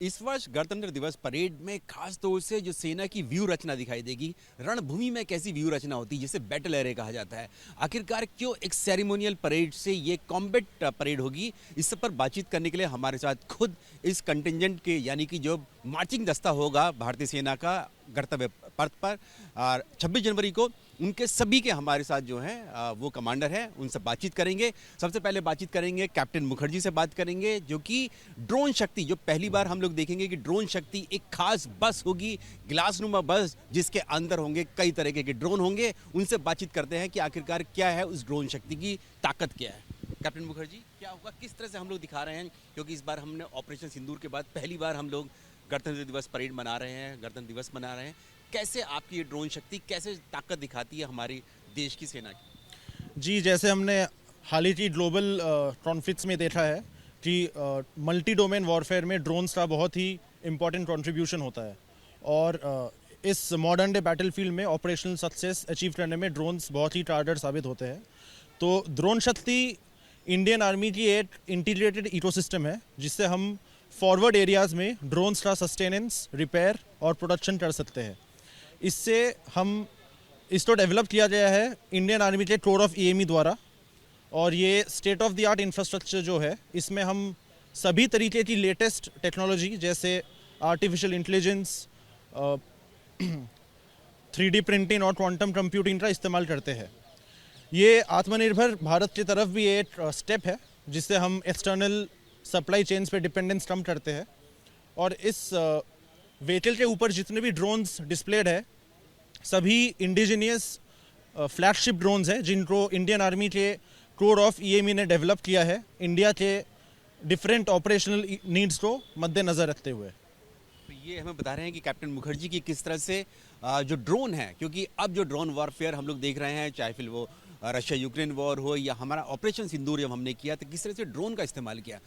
इस वर्ष गणतंत्र दिवस परेड में खास तौर से जो सेना की व्यू रचना दिखाई देगी, रणभूमि में कैसी व्यू रचना होती है जिसे बैटल एरे कहा जाता है। आखिरकार क्यों एक सेरेमोनियल परेड से ये कॉम्बैट परेड होगी, इस सब पर बातचीत करने के लिए हमारे साथ खुद इस कंटिजेंट के यानी कि जो मार्चिंग दस्ता होगा भारतीय सेना का कर्तव्य पथ पर और 26 जनवरी को उनके सभी के हमारे साथ जो हैं वो कमांडर हैं, उनसे बातचीत करेंगे। सबसे पहले बातचीत करेंगे कैप्टन मुखर्जी से बात करेंगे, जो कि ड्रोन शक्ति जो पहली बार हम लोग देखेंगे कि ड्रोन शक्ति एक खास बस होगी, ग्लासनुमा बस जिसके अंदर होंगे कई तरीके के ड्रोन होंगे। उनसे बातचीत करते हैं कि आखिरकार क्या है उस ड्रोन शक्ति की ताकत क्या है। कैप्टन मुखर्जी, क्या होगा, किस तरह से हम लोग दिखा रहे हैं, क्योंकि इस बार हमने ऑपरेशन सिंदूर के बाद पहली बार हम लोग गणतंत्र दिवस परेड मना रहे हैं, गणतंत्र दिवस मना रहे हैं। कैसे आपकी ये ड्रोन शक्ति कैसे ताकत दिखाती है हमारी देश की सेना की? जी, जैसे हमने हाल ही की ग्लोबल कॉन्फ्लिक्ट्स में देखा है कि मल्टी डोमेन वॉरफेयर में ड्रोन्स का बहुत ही इम्पोर्टेंट कंट्रीब्यूशन होता है और इस मॉडर्न डे बैटलफील्ड में ऑपरेशनल सक्सेस अचीव करने में ड्रोन्स बहुत ही कारगर साबित होते हैं। तो ड्रोन शक्ति इंडियन आर्मी की एक इंटीग्रेटेड इकोसिस्टम है जिससे हम फॉरवर्ड एरियाज़ में ड्रोन्स का सस्टेनेंस, रिपेयर और प्रोडक्शन कर सकते हैं। इससे इसको डेवलप किया गया है इंडियन आर्मी के कोर ऑफ ईएमई द्वारा, और ये state of the art infrastructure जो है इसमें हम सभी तरीके की लेटेस्ट टेक्नोलॉजी जैसे आर्टिफिशियल इंटेलिजेंस, 3D प्रिंटिंग और क्वांटम कंप्यूटिंग का इस्तेमाल करते हैं। ये आत्मनिर्भर भारत की तरफ भी एक स्टेप है जिससे हम एक्सटर्नल सप्लाई चेन्स पे डिपेंडेंस कम करते हैं। और इस व्हीकल के ऊपर जितने भी ड्रोन्स डिस्प्लेड है सभी इंडिजीनियस फ्लैगशिप ड्रोन्स हैं जिनको इंडियन आर्मी के कोर ऑफ ईएमई ने डेवलप किया है इंडिया के डिफरेंट ऑपरेशनल नीड्स को मद्देनज़र रखते हुए। तो ये हमें बता रहे हैं कि कैप्टन मुखर्जी की किस तरह से जो ड्रोन है, क्योंकि अब जो ड्रोन वॉरफेयर हम लोग देख रहे हैं, चाहे फिर वो रशिया यूक्रेन वॉर हो या हमारा ऑपरेशन सिंदूर जब हमने किया तो किस तरह से ड्रोन का इस्तेमाल किया,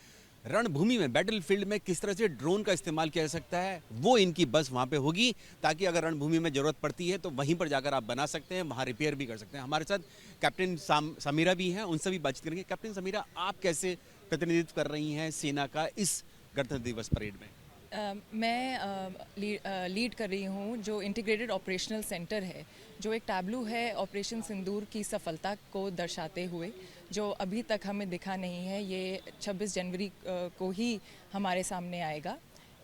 रणभूमि में बैटलफील्ड में किस तरह से ड्रोन का इस्तेमाल किया जा सकता है, वो इनकी बस वहाँ पे होगी ताकि अगर रणभूमि में ज़रूरत पड़ती है तो वहीं पर जाकर आप बना सकते हैं, वहाँ रिपेयर भी कर सकते हैं। हमारे साथ कैप्टन समीरा भी हैं, उनसे भी बातचीत करेंगे। कैप्टन समीरा, आप कैसे प्रतिनिधित्व कर रही हैं सेना का इस गणतंत्र दिवस परेड में? मैं लीड कर रही हूँ जो इंटीग्रेटेड ऑपरेशनल सेंटर है, जो एक टैब्लू है ऑपरेशन सिंदूर की सफलता को दर्शाते हुए, जो अभी तक हमें दिखा नहीं है। ये 26 जनवरी को ही हमारे सामने आएगा।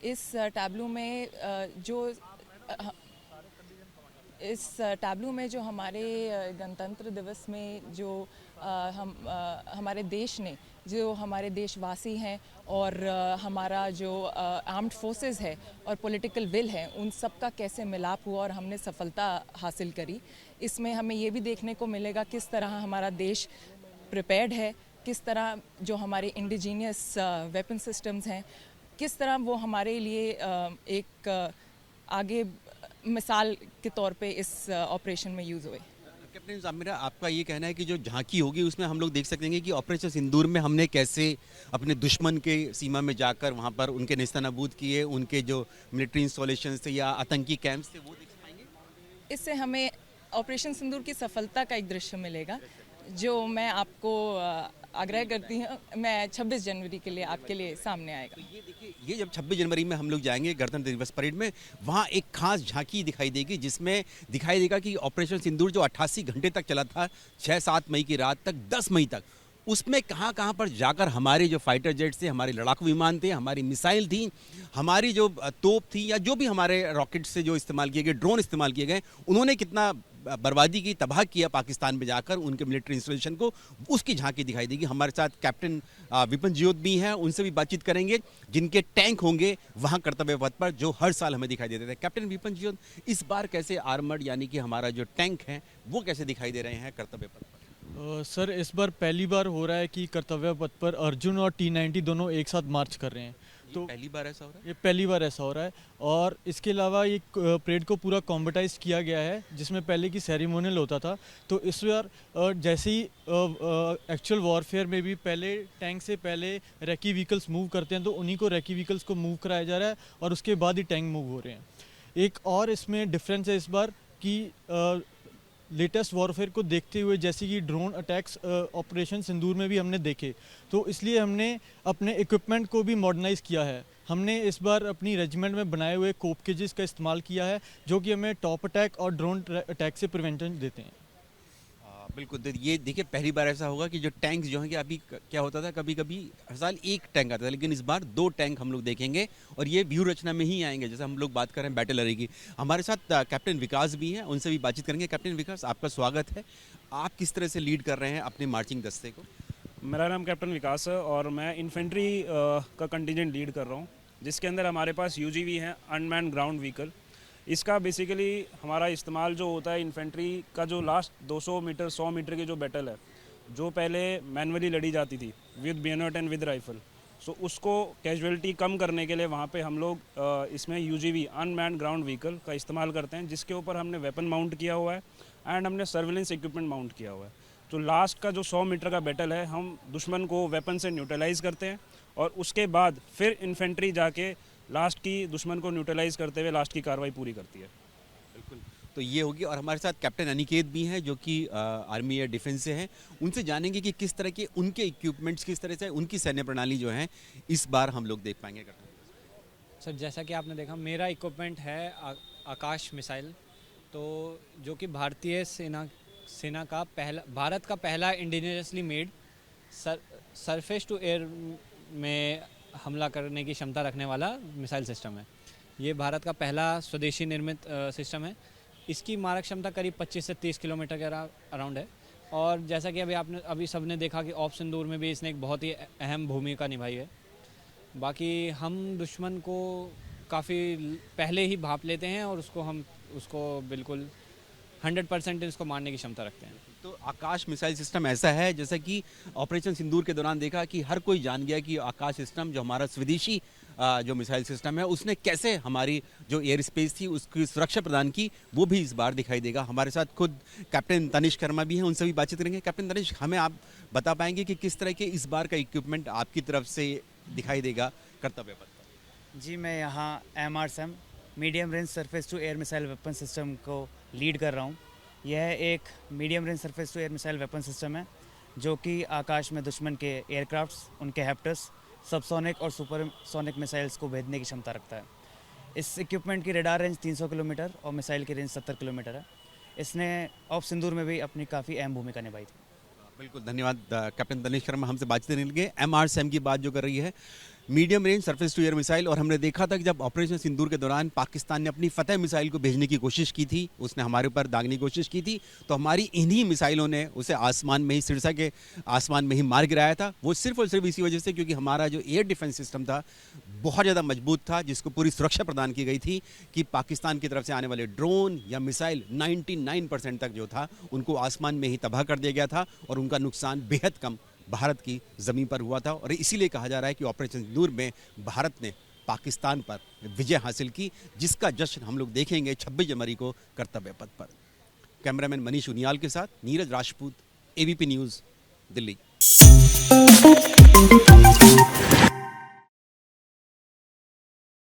इस टैब्लू में जो हमारे गणतंत्र दिवस में जो हमारे देश ने, जो हमारे देशवासी हैं और हमारा जो आर्म्ड फोर्सेस है और पॉलिटिकल विल है, उन सब का कैसे मिलाप हुआ और हमने सफलता हासिल करी। इसमें हमें ये भी देखने को मिलेगा किस तरह हमारा देश प्रिपेयर्ड है, किस तरह जो हमारे इंडिजीनियस वेपन सिस्टम्स हैं, किस तरह वो हमारे लिए एक आगे मिसाल के तौर पे इस ऑपरेशन में यूज़ हुए। कैप्टन समीरा, आपका ये कहना है कि जो झांकी होगी उसमें हम लोग देख सकेंगे कि ऑपरेशन सिंदूर में हमने कैसे अपने दुश्मन के सीमा में जाकर वहाँ पर उनके नेस्तनाबूद किए, उनके जो मिलिट्री इंस्टॉलेशन थे या आतंकी कैंप्स थे वो देख पाएंगे। इससे हमें ऑपरेशन सिंदूर की सफलता का एक दृश्य मिलेगा, जो मैं आपको आग्रह करती हूँ, मैं 26 जनवरी के लिए आपके लिए सामने आएगा। तो ये देखिए, ये जब 26 जनवरी में हम लोग जाएंगे गणतंत्र दिवस परेड में, वहाँ एक खास झांकी दिखाई देगी जिसमें दिखाई देगा कि ऑपरेशन सिंदूर जो 88 घंटे तक चला था, 6-7 मई की रात तक 10 मई तक, उसमें कहाँ कहाँ पर जाकर हमारे जो फाइटर जेट्स थे, हमारे लड़ाकू विमान थे, हमारी मिसाइल थी, हमारी जो तोप थी या जो भी हमारे रॉकेट से जो इस्तेमाल किए गए, ड्रोन इस्तेमाल किए गए, उन्होंने कितना बर्बादी की, तबाह किया पाकिस्तान में जाकर उनके मिलिट्री इंस्टॉलेशन को, उसकी झांकी दिखाई देगी। हमारे साथ कैप्टन विपिन जियोत भी हैं, उनसे भी बातचीत करेंगे जिनके टैंक होंगे वहाँ कर्तव्य पथ पर, जो हर साल हमें दिखाई देते थे। कैप्टन विपिन जियोत, इस बार कैसे आर्मर्ड यानी कि हमारा जो टैंक है वो कैसे दिखाई दे रहे हैं कर्तव्य पथ पर? सर, इस बार पहली बार हो रहा है कि कर्तव्य पथ पर अर्जुन और T-90 दोनों एक साथ मार्च कर रहे हैं। तो पहली बार ऐसा हो रहा है? ये पहली बार ऐसा हो रहा है। और इसके अलावा ये परेड को पूरा कॉम्बटाइज किया गया है, जिसमें पहले की सेरेमोनियल होता था। तो इस बार जैसे ही एक्चुअल वॉरफेयर में भी पहले टैंक से पहले रेकी व्हीकल्स मूव करते हैं, तो उन्हीं को रेकी व्हीकल्स को मूव कराया जा रहा है और उसके बाद ही टैंक मूव हो रहे हैं। एक और इसमें डिफरेंस है इस बार कि लेटेस्ट वॉरफेयर को देखते हुए, जैसे कि ड्रोन अटैक्स ऑपरेशन सिंदूर में भी हमने देखे, तो इसलिए हमने अपने इक्विपमेंट को भी मॉडर्नाइज़ किया है। हमने इस बार अपनी रेजिमेंट में बनाए हुए कोप केजेस का इस्तेमाल किया है, जो कि हमें टॉप अटैक और ड्रोन अटैक से प्रिवेंशन देते हैं। बिल्कुल। ये देखिए, पहली बार ऐसा होगा कि जो टैंक्स जो हैं, कि अभी क्या होता था, कभी कभी हर साल एक टैंक आता था, लेकिन इस बार 2 टैंक हम लोग देखेंगे और ये व्यू रचना में ही आएंगे। जैसे हम लोग बात कर रहे हैं बैटल एरे की, हमारे साथ कैप्टन विकास भी हैं, उनसे भी बातचीत करेंगे। कैप्टन विकास, आपका स्वागत है। आप किस तरह से लीड कर रहे हैं अपने मार्चिंग दस्ते को? मेरा नाम कैप्टन विकास है और मैं इन्फेंट्री का कंटिजेंट लीड कर रहा हूँ, जिसके अंदर हमारे पास यूजीवी है, अनमैन्ड ग्राउंड व्हीकल। इसका बेसिकली हमारा इस्तेमाल जो होता है इन्फेंट्री का, जो लास्ट 200 मीटर 100 मीटर की जो बैटल है, जो पहले मैनुअली लड़ी जाती थी विद बेनोट एंड विद राइफल, सो उसको कैजुअलिटी कम करने के लिए वहाँ पे हम लोग इसमें यूजीवी अनमैन्ड ग्राउंड व्हीकल का इस्तेमाल करते हैं, जिसके ऊपर हमने वेपन माउंट किया हुआ है एंड हमने सर्विलेंस इक्विपमेंट माउंट किया हुआ है। तो लास्ट का जो 100 मीटर का बैटल है, हम दुश्मन को वेपन से न्यूट्रलाइज़ करते हैं और उसके बाद फिर इन्फेंट्री जाके लास्ट की दुश्मन को न्यूट्रलाइज करते हुए लास्ट की कार्रवाई पूरी करती है। बिल्कुल। तो ये होगी। और हमारे साथ कैप्टन अनिकेत भी हैं, जो कि आर्मी एयर डिफेंस से हैं। उनसे जानेंगे कि किस तरह के उनके इक्विपमेंट्स, किस तरह से उनकी सैन्य प्रणाली जो है इस बार हम लोग देख पाएंगे। सर, जैसा कि आपने देखा, मेरा इक्विपमेंट है आकाश मिसाइल, तो जो कि भारतीय सेना का भारत का पहला indigenously made surface to air में हमला करने की क्षमता रखने वाला मिसाइल सिस्टम है। ये भारत का पहला स्वदेशी निर्मित सिस्टम है। इसकी मारक क्षमता करीब 25 से 30 किलोमीटर के अराउंड है। और जैसा कि अभी सबने देखा कि ऑप सिंदूर में भी इसने एक बहुत ही अहम भूमिका निभाई है। बाकी हम दुश्मन को काफ़ी पहले ही भांप लेते हैं और उसको बिल्कुल 100% इसको मारने की क्षमता रखते हैं। तो आकाश मिसाइल सिस्टम ऐसा है, जैसा कि ऑपरेशन सिंदूर के दौरान देखा कि हर कोई जान गया कि आकाश सिस्टम जो हमारा स्वदेशी जो मिसाइल सिस्टम है, उसने कैसे हमारी जो एयर स्पेस थी उसकी सुरक्षा प्रदान की, वो भी इस बार दिखाई देगा। हमारे साथ खुद कैप्टन तनिष्क शर्मा भी हैं, उनसे भी बातचीत करेंगे। कैप्टन तनिष्क, हमें आप बता पाएंगे कि किस तरह के इस बार का इक्विपमेंट आपकी तरफ से दिखाई देगा कर्तव्य पथ पर? जी, मैं यहाँ MRSAM medium range surface to air missile weapon system को लीड कर रहा हूँ। यह एक medium range surface to air missile weapon system है, जो कि आकाश में दुश्मन के एयरक्राफ्ट्स, उनके हैप्टर्स, सबसोनिक और सुपरसोनिक मिसाइल्स को भेजने की क्षमता रखता है। इस इक्विपमेंट की रडार रेंज 300 किलोमीटर और मिसाइल की रेंज 70 किलोमीटर है। इसने ऑप सिंदूर में भी अपनी काफ़ी अहम भूमिका निभाई थी। बिल्कुल, धन्यवाद कैप्टन तनिष्क शर्मा हमसे बातचीत करने के लिए। MRSAM की बात जो कर रही है, medium range surface to air missile. और हमने देखा था कि जब ऑपरेशन सिंदूर के दौरान पाकिस्तान ने अपनी फतेह मिसाइल को भेजने की कोशिश की थी, उसने हमारे ऊपर दागने की कोशिश की थी, तो हमारी इन्हीं मिसाइलों ने उसे आसमान में ही, सिरसा के आसमान में ही मार गिराया था। वो सिर्फ और सिर्फ इसी वजह से क्योंकि हमारा जो एयर डिफेंस सिस्टम था बहुत ज़्यादा मजबूत था, जिसको पूरी सुरक्षा प्रदान की गई थी कि पाकिस्तान की तरफ से आने वाले ड्रोन या मिसाइल 99% तक जो था उनको आसमान में ही तबाह कर दिया गया था और उनका नुकसान बेहद कम भारत की ज़मीन पर हुआ था। और इसीलिए कहा जा रहा है कि ऑपरेशन सिंदूर में भारत ने पाकिस्तान पर विजय हासिल की, जिसका जश्न हम लोग देखेंगे 26 जनवरी को कर्तव्य पथ पर। कैमरामैन मनीष उनियाल के साथ नीरज राजपूत, ABP न्यूज़, दिल्ली।